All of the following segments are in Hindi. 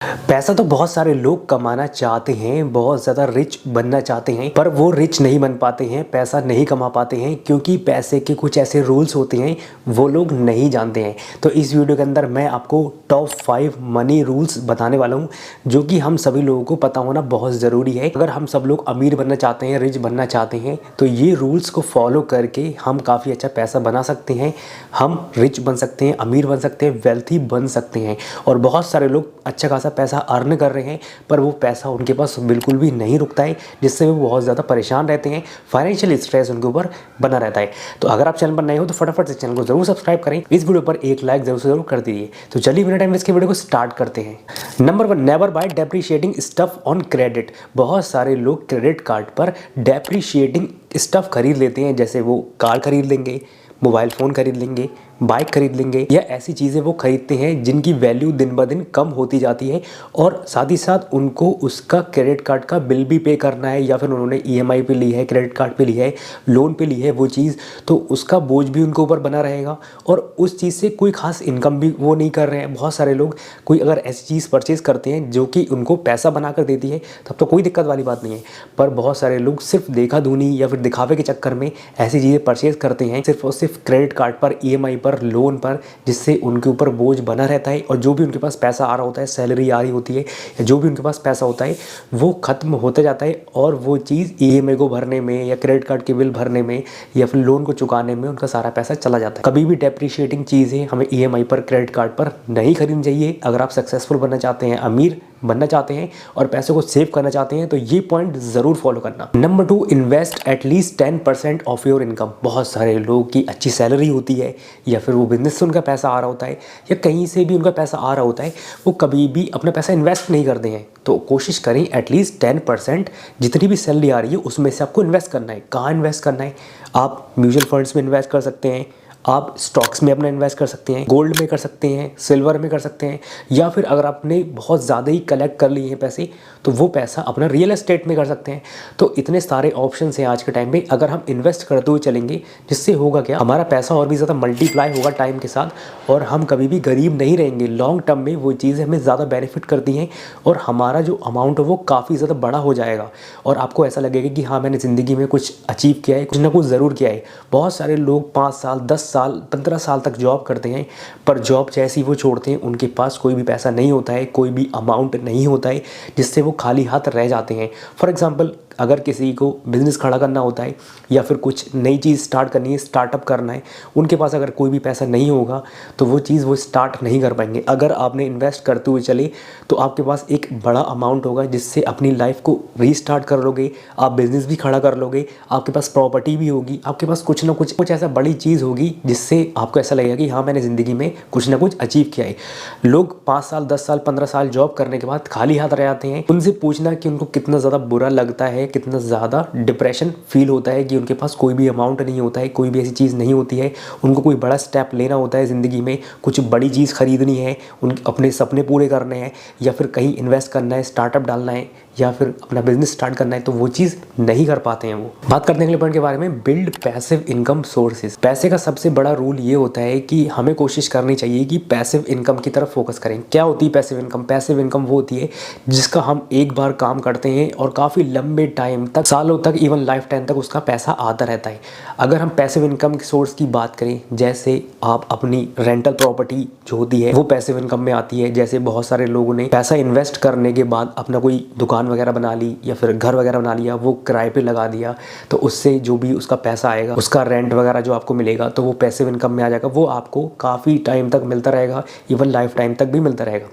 पैसा तो बहुत सारे लोग कमाना चाहते हैं, बहुत ज़्यादा रिच बनना चाहते हैं, पर वो रिच नहीं बन पाते हैं, पैसा नहीं कमा पाते हैं क्योंकि पैसे के कुछ ऐसे रूल्स होते हैं वो लोग नहीं जानते हैं। तो इस वीडियो के अंदर मैं आपको टॉप 5 मनी रूल्स बताने वाला हूँ जो कि हम सभी लोगों को पता होना बहुत ज़रूरी है। अगर हम सब लोग अमीर बनना चाहते हैं, रिच बनना चाहते हैं तो ये रूल्स को फॉलो करके हम काफ़ी अच्छा पैसा बना सकते हैं, हम रिच बन सकते हैं, अमीर बन सकते हैं, वेल्थी बन सकते हैं। और बहुत सारे लोग अच्छा खासा पैसा अर्न कर रहे हैं पर वो पैसा उनके पास बिल्कुल भी नहीं रुकता है, जिससे वो बहुत ज़्यादा परेशान रहते हैं, फाइनेंशियल स्ट्रेस उनके ऊपर बना रहता है। तो अगर आप चैनल पर नए हो तो फटाफट से चैनल को जरूर सब्सक्राइब करें, इस वीडियो पर एक लाइक जरूर से जरूर कर दीजिए। तो चलिए बिना टाइम वेस्ट के वीडियो को स्टार्ट करते हैं। Number 1, never buy depreciating stuff on credit. बहुत सारे लोग क्रेडिट कार्ड पर डेप्रिशिएटिंग स्टफ खरीद लेते हैं, जैसे वो कार खरीद लेंगे, मोबाइल फ़ोन खरीद लेंगे, बाइक खरीद लेंगे, या ऐसी चीज़ें वो खरीदते हैं जिनकी वैल्यू दिन ब दिन कम होती जाती है और साथ ही साथ उनको उसका क्रेडिट कार्ड का बिल भी पे करना है, या फिर उन्होंने ईएमआई पे ली है, क्रेडिट कार्ड पे ली है, लोन पे ली है वो चीज़, तो उसका बोझ भी उनके ऊपर बना रहेगा और उस चीज़ से कोई खास इनकम भी वो नहीं कर रहे हैं। बहुत सारे लोग कोई अगर ऐसी चीज़ परचेज़ करते हैं जो कि उनको पैसा बना कर देती है तब तो कोई दिक्कत वाली बात नहीं है, पर बहुत सारे लोग सिर्फ देखा धुनी या फिर दिखावे के चक्कर में ऐसी चीज़ें परचेज़ करते हैं सिर्फ और सिर्फ क्रेडिट कार्ड पर, ईएमआई पर, लोन पर, जिससे उनके ऊपर बोझ बना रहता है और जो भी उनके पास पैसा आ रहा होता है, सैलरी आ रही होती है या जो भी उनके पास पैसा होता है वो ख़त्म होता जाता है और वो चीज़ ईएमआई को भरने में या क्रेडिट कार्ड के बिल भरने में या फिर लोन को चुकाने में उनका सारा पैसा चला जाता है। कभी भी डेप्रिशिएटिंग चीज़ें हमें ईएमआई पर, क्रेडिट कार्ड पर नहीं खरीदनी चाहिए। अगर आप सक्सेसफुल बनना चाहते हैं, अमीर बनना चाहते हैं और पैसे को सेव करना चाहते हैं तो ये पॉइंट ज़रूर फॉलो करना। Number 2, invest at least 10% of your income. बहुत सारे लोगों की अच्छी सैलरी होती है या फिर वो बिजनेस से उनका पैसा आ रहा होता है या कहीं से भी उनका पैसा आ रहा होता है, वो कभी भी अपना पैसा इन्वेस्ट नहीं करते हैं। तो कोशिश करें एटलीस्ट 10% जितनी भी सैलरी आ रही है उसमें से आपको इन्वेस्ट करना है। कहाँ इन्वेस्ट करना है? आप म्यूचुअल फंड्स में इन्वेस्ट कर सकते हैं, आप स्टॉक्स में अपना इन्वेस्ट कर सकते हैं, गोल्ड में कर सकते हैं, सिल्वर में कर सकते हैं, या फिर अगर आपने बहुत ज़्यादा ही कलेक्ट कर लिए हैं पैसे तो वो पैसा अपना रियल एस्टेट में कर सकते हैं। तो इतने सारे ऑप्शंस हैं आज के टाइम पे। अगर हम इन्वेस्ट करते हुए चलेंगे जिससे होगा क्या, हमारा पैसा और भी ज़्यादा मल्टीप्लाई होगा टाइम के साथ और हम कभी भी गरीब नहीं रहेंगे। लॉन्ग टर्म में वो चीज़ें हमें ज़्यादा बेनिफिट करती हैं और हमारा जो अमाउंट है वो काफ़ी ज़्यादा बड़ा हो जाएगा और आपको ऐसा लगेगा कि हाँ मैंने ज़िंदगी में कुछ अचीव किया है, कुछ ना कुछ ज़रूर किया है। बहुत सारे लोग 5 साल, 10 साल, 15 साल तक जॉब करते हैं पर जॉब जैसी वो छोड़ते हैं उनके पास कोई भी पैसा नहीं होता है, कोई भी अमाउंट नहीं होता है, जिससे वो खाली हाथ रह जाते हैं। फॉर एग्जांपल, अगर किसी को बिज़नेस खड़ा करना होता है या फिर कुछ नई चीज़ स्टार्ट करनी है, स्टार्टअप करना है, उनके पास अगर कोई भी पैसा नहीं होगा तो वो चीज़ वो स्टार्ट नहीं कर पाएंगे। अगर आपने इन्वेस्ट करते हुए चले तो आपके पास एक बड़ा अमाउंट होगा जिससे अपनी लाइफ को रीस्टार्ट कर लोगे, आप बिज़नेस भी खड़ा कर लोगे, आपके पास प्रॉपर्टी भी होगी, आपके पास कुछ ना कुछ ऐसा बड़ी चीज़ होगी जिससे आपको ऐसा लगेगा कि हाँ मैंने ज़िंदगी में कुछ ना कुछ अचीव किया है। लोग 5 साल, 10 साल, 15 साल जॉब करने के बाद खाली हाथ रह जाते हैं। उनसे पूछना कि उनको कितना ज़्यादा बुरा लगता है, कितना ज़्यादा डिप्रेशन फील होता है कि उनके पास कोई भी अमाउंट नहीं होता है, कोई भी ऐसी चीज़ नहीं होती है। उनको कोई बड़ा स्टेप लेना होता है ज़िंदगी में, कुछ बड़ी चीज़ खरीदनी है, उनके अपने सपने पूरे करने हैं या फिर कहीं इन्वेस्ट करना है, स्टार्टअप डालना है या फिर अपना बिजनेस स्टार्ट करना है, तो वो चीज़ नहीं कर पाते हैं। वो बात करते हैं अगले पॉइंट के बारे में, बिल्ड पैसिव इनकम सोर्सेज। पैसे का सबसे बड़ा रूल ये होता है कि हमें कोशिश करनी चाहिए कि पैसिव इनकम की तरफ फोकस करें। क्या होती है पैसिव इनकम? पैसिव इनकम वो होती है जिसका हम एक बार काम करते हैं और काफ़ी लंबे टाइम तक, सालों तक, इवन लाइफ टाइम तक उसका पैसा आता रहता है। अगर हम पैसिव इनकम के सोर्स की बात करें, जैसे आप अपनी रेंटल प्रॉपर्टी जो होती है वो पैसिव इनकम में आती है। जैसे बहुत सारे लोगों ने पैसा इन्वेस्ट करने के बाद अपना कोई दुकान वगैरह बना ली या फिर घर वगैरह बना लिया, वो किराए पे लगा दिया, तो उससे जो भी उसका पैसा आएगा, उसका रेंट वगैरह जो आपको मिलेगा तो वो पैसिव इनकम में आ जाएगा। वो आपको काफ़ी टाइम तक मिलता रहेगा, इवन लाइफ टाइम तक भी मिलता रहेगा।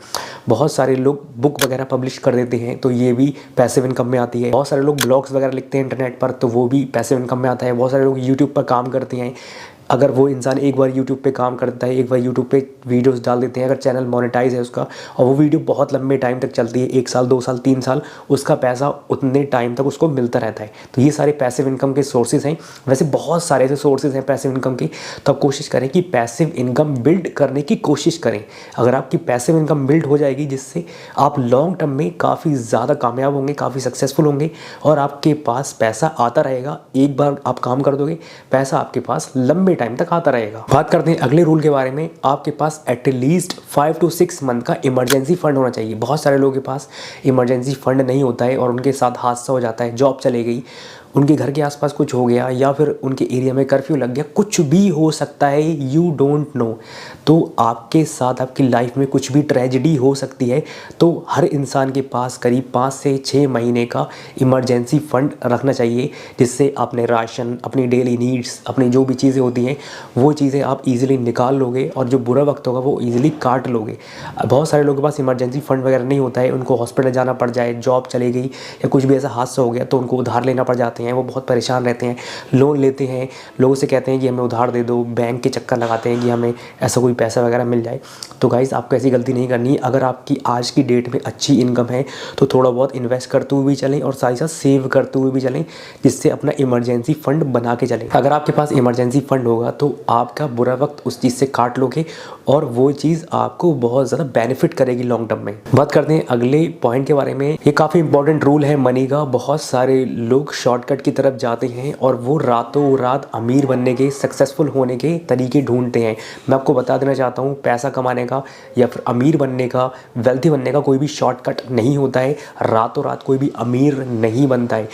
बहुत सारे लोग बुक वगैरह पब्लिश कर देते हैं तो ये भी पैसिव इनकम में आती है। बहुत सारे लोग ब्लॉग्स वगैरह लिखते हैं इंटरनेट पर तो वो भी पैसिव इनकम में आता है। बहुत सारे लोग यूट्यूब पर काम करते हैं। अगर वो इंसान एक बार यूट्यूब पे काम करता है, एक बार यूट्यूब पे वीडियोस डाल देते हैं, अगर चैनल मोनेटाइज है उसका और वो वीडियो बहुत लंबे टाइम तक चलती है, 1 साल, 2 साल, 3 साल, उसका पैसा उतने टाइम तक उसको मिलता रहता है। तो ये सारे पैसिव इनकम के सोर्सेज हैं। वैसे बहुत सारे ऐसे सोर्सेज हैं पैसिव इनकम के, तो आप कोशिश करें कि पैसिव इनकम बिल्ड करने की कोशिश करें। अगर आपकी पैसिव इनकम बिल्ड हो जाएगी जिससे आप लॉन्ग टर्म में काफ़ी ज़्यादा कामयाब होंगे, काफ़ी सक्सेसफुल होंगे और आपके पास पैसा आता रहेगा। एक बार आप काम कर दोगे, पैसा आपके पास लंबे काफ़ी टाइम तक आता रहेगा। बात करते हैं अगले रूल के बारे में। आपके पास एटलीस्ट 5 to 6 मंथ का इमरजेंसी फंड होना चाहिए। बहुत सारे लोगों के पास इमरजेंसी फंड नहीं होता है और उनके साथ हादसा हो जाता है, जॉब चले गई, उनके घर के आसपास कुछ हो गया या फिर उनके एरिया में कर्फ्यू लग गया, कुछ भी हो सकता है, यू डोंट नो। तो आपके साथ आपकी लाइफ में कुछ भी ट्रेजेडी हो सकती है। तो हर इंसान के पास करीब 5 से 6 महीने का इमरजेंसी फंड रखना चाहिए, जिससे अपने राशन, अपनी डेली नीड्स, अपनी जो भी चीज़ें होती हैं वो चीज़ें आप इजीली निकाल लोगे और जो बुरा वक्त होगा वो इजीली काट लोगे। बहुत सारे लोगों के पास इमरजेंसी फंड वगैरह नहीं होता है, उनको हॉस्पिटल जाना पड़ जाए, जॉब चली गई या कुछ भी ऐसा हादसा हो गया तो उनको उधार लेना पड़ जाते हैं। वो बहुत परेशान रहते हैं, लोन लेते हैं, लोगों से कहते हैं कि हमें उधार दे दो, बैंक के चक्कर लगाते हैं कि हमें ऐसा कोई पैसा वगैरह मिल जाए। तो गाइस, आपको ऐसी गलती नहीं करनी। अगर आपकी आज की डेट में अच्छी इनकम है तो थोड़ा बहुत इन्वेस्ट करते हुए भी चलें और साथ ही साथ सेव करते हुए भी चलें, जिससे अपना इमरजेंसी फंड बना के चलें। अगर आपके पास इमरजेंसी फंड होगा तो आपका बुरा वक्त उस चीज़ से काट लोगे और वो चीज़ आपको बहुत ज़्यादा बेनिफिट करेगी लॉन्ग टर्म में। बात करते हैं अगले पॉइंट के बारे में। ये काफ़ी इंपॉर्टेंट रूल है मनी का। बहुत सारे लोग शॉर्टकट की तरफ जाते हैं और वो रातों रात अमीर बनने के, सक्सेसफुल होने के तरीके ढूंढते हैं। मैं आपको बता देना चाहता हूँ, पैसा कमाने का या फिर अमीर बनने का, वेल्थी बनने का कोई भी शॉर्टकट नहीं होता है। रातों रात कोई भी अमीर नहीं बनता है,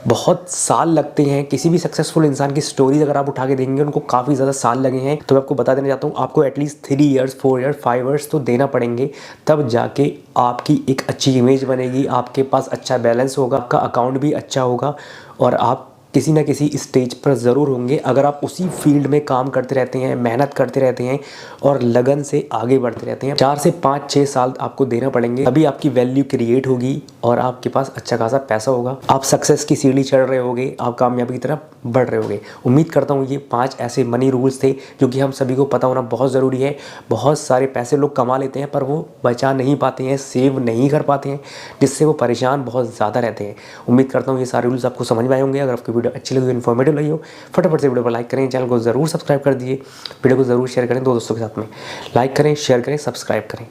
बहुत साल लगते हैं। किसी भी सक्सेसफुल इंसान की स्टोरीज अगर आप उठा के देखेंगे, उनको काफ़ी ज़्यादा साल लगे हैं। तो मैं आपको बता देना चाहता हूँ, आपको एटलीस्ट 3 ईयर्स, 4 ईयर्स, 5 ईयर्स तो देना पड़ेंगे, तब जाके आपकी एक अच्छी इमेज बनेगी, आपके पास अच्छा बैलेंस होगा, आपका अकाउंट भी अच्छा होगा और आप किसी ना किसी स्टेज पर ज़रूर होंगे। अगर आप उसी फील्ड में काम करते रहते हैं, मेहनत करते रहते हैं और लगन से आगे बढ़ते रहते हैं, 4 से 5-6 साल आपको देना पड़ेंगे, तभी आपकी वैल्यू क्रिएट होगी और आपके पास अच्छा खासा पैसा होगा। आप सक्सेस की सीढ़ी चढ़ रहे होगे, आप कामयाबी की तरफ बढ़ रहे होगे। उम्मीद करता हूँ ये 5 ऐसे मनी रूल्स थे जो कि हम सभी को पता होना बहुत ज़रूरी है। बहुत सारे पैसे लोग कमा लेते हैं पर वो बचा नहीं पाते हैं, सेव नहीं कर पाते हैं, जिससे वो परेशान बहुत ज़्यादा रहते हैं। उम्मीद करता हूँ ये सारे रूल्स आपको समझ में आए होंगे। अगर आपको वीडियो अच्छी लगी, इन्फॉर्मेटिव लगी हो, फटाफट से वीडियो को लाइक करें, चैनल को ज़रूर सब्सक्राइब कर दीजिए, वीडियो को ज़रूर शेयर करें 2 दोस्तों के साथ में। लाइक करें, शेयर करें, सब्सक्राइब करें।